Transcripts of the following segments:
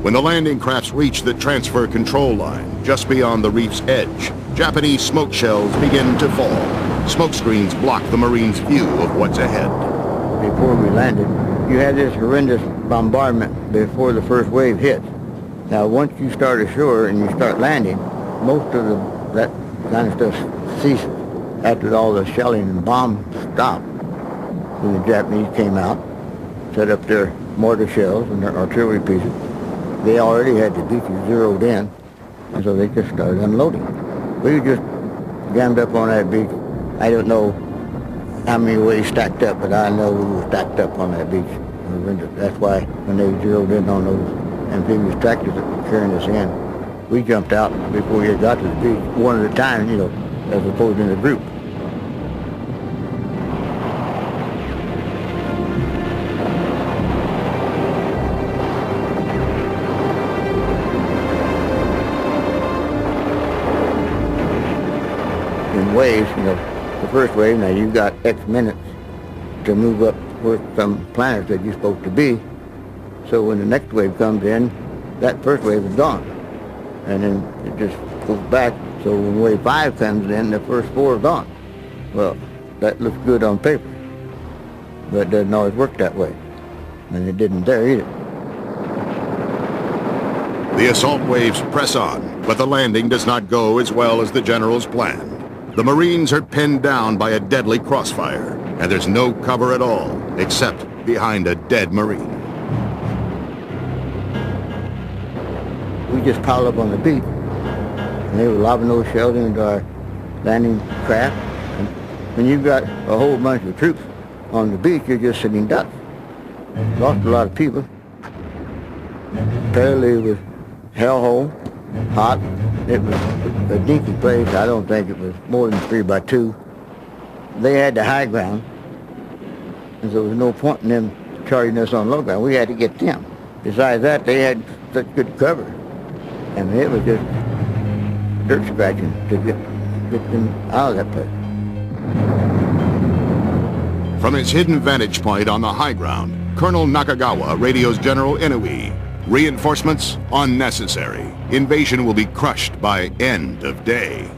When the landing crafts reach the transfer control line just beyond the reef's edge, Japanese smoke shells begin to fall. Smoke screens block the Marines' view of what's ahead. Before we landed, you had this horrendous bombardment before the first wave hit. Now, once you start ashore and you start landing, most of that kind of stuff ceases. After all the shelling and bombs stopped, when the Japanese came out, set up their mortar shells and their artillery pieces, they already had the beaches zeroed in, and so they just started unloading. We just jammed up on that beach. I don't know how many waves stacked up, but I know we were stacked up on that beach. That's why when they zeroed in on those amphibious tractors that were carrying us in, we jumped out before we got to the beach, one at a time, you know, as opposed to in a group. In waves, you know, the first wave, now you've got X minutes to move up where some planets that you're supposed to be. So when the next wave comes in, that first wave is gone. And then it just goes back. So when wave 5 comes in, the first 4 are gone. Well, that looks good on paper, but it doesn't always work that way. And it didn't there either. The assault waves press on, but the landing does not go as well as the generals planned. The Marines are pinned down by a deadly crossfire, and there's no cover at all, except behind a dead Marine. We just piled up on the beach, and they were lobbing those shells into our landing craft. And when you've got a whole bunch of troops on the beach, you're just sitting ducks. Lost a lot of people. Peleliu was hellhole, hot. It was a dinky place. I don't think it was more than 3 by 2. They had the high ground, and so there was no point in them charging us on low ground. We had to get them. Besides that, they had such good cover. I mean, it was just dirt scratching to get them out of that place. From his hidden vantage point on the high ground, Colonel Nakagawa radios General Inouye. Reinforcements unnecessary. Invasion will be crushed by end of day.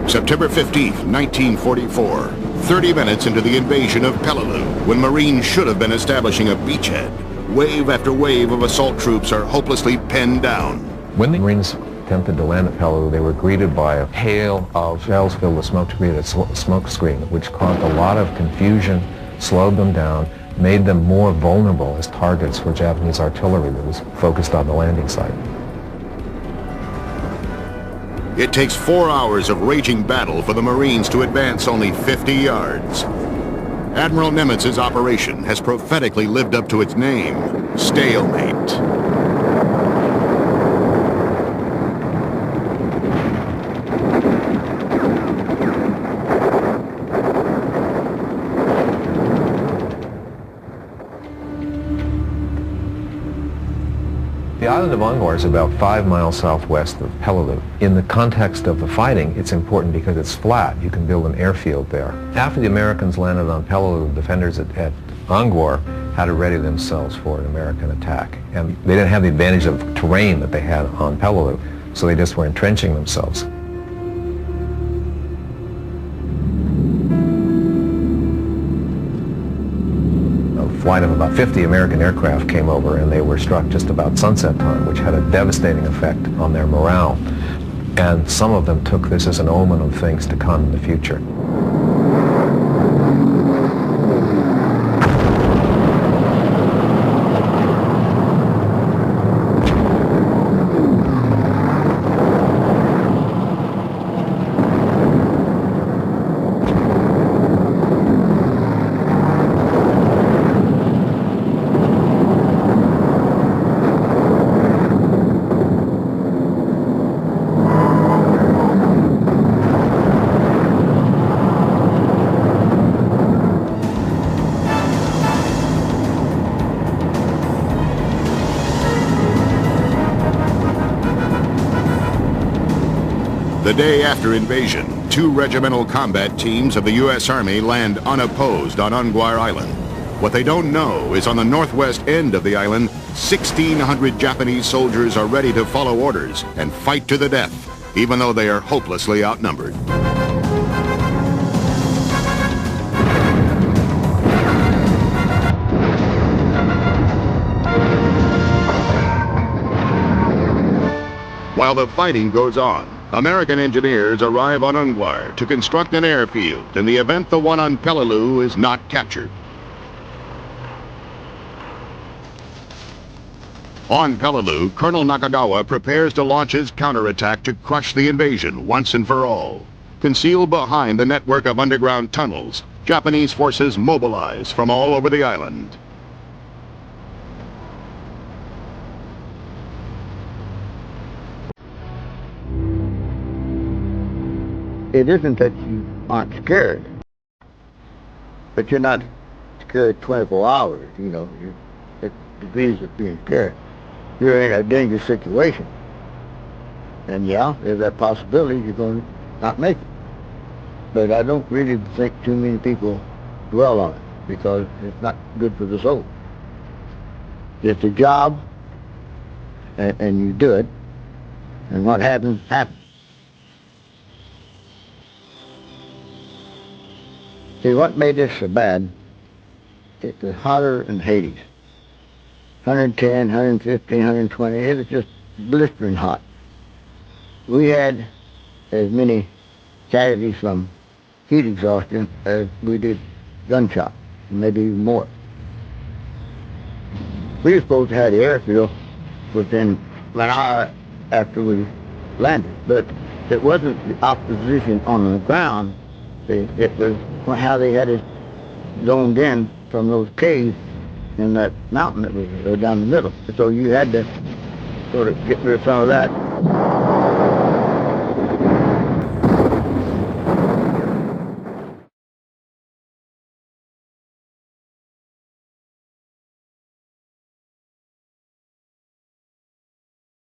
September 15th, 1944. 30 minutes into the invasion of Peleliu, when Marines should have been establishing a beachhead, wave after wave of assault troops are hopelessly pinned down. When the Marines attempted to land at Peleliu, they were greeted by a hail of shells filled with smoke to create a smoke screen, which caused a lot of confusion, slowed them down, made them more vulnerable as targets for Japanese artillery that was focused on the landing site. It takes 4 hours of raging battle for the Marines to advance only 50 yards. Admiral Nimitz's operation has prophetically lived up to its name, stalemate. The island of Angkor is about 5 miles southwest of Peleliu. In the context of the fighting, it's important because it's flat. You can build an airfield there. After the Americans landed on Peleliu, the defenders at Angkor had to ready themselves for an American attack. And they didn't have the advantage of terrain that they had on Peleliu, so they just were entrenching themselves. Flight of about 50 American aircraft came over, and they were struck just about sunset time, which had a devastating effect on their morale. And some of them took this as an omen of things to come in the future. The day after invasion, 2 regimental combat teams of the U.S. Army land unopposed on Angkor Island. What they don't know is on the northwest end of the island, 1,600 Japanese soldiers are ready to follow orders and fight to the death, even though they are hopelessly outnumbered. While the fighting goes on, American engineers arrive on Ungvar to construct an airfield in the event the one on Peleliu is not captured. On Peleliu, Colonel Nakagawa prepares to launch his counterattack to crush the invasion once and for all. Concealed behind the network of underground tunnels, Japanese forces mobilize from all over the island. It isn't that you aren't scared, but you're not scared 24 hours, you know. You're at degrees of being scared. You're in a dangerous situation. And yeah, there's that possibility you're going to not make it. But I don't really think too many people dwell on it, because it's not good for the soul. It's a job, and you do it, and what happens, happens. See, what made this so bad, it was hotter in Hades. 110, 115, 120, it was just blistering hot. We had as many casualties from heat exhaustion as we did gunshot, maybe even more. We were supposed to have the airfield within an hour after we landed, but it wasn't the opposition on the ground. It was how they had it zoned in from those caves in that mountain that was down the middle. So you had to sort of get rid of some of that.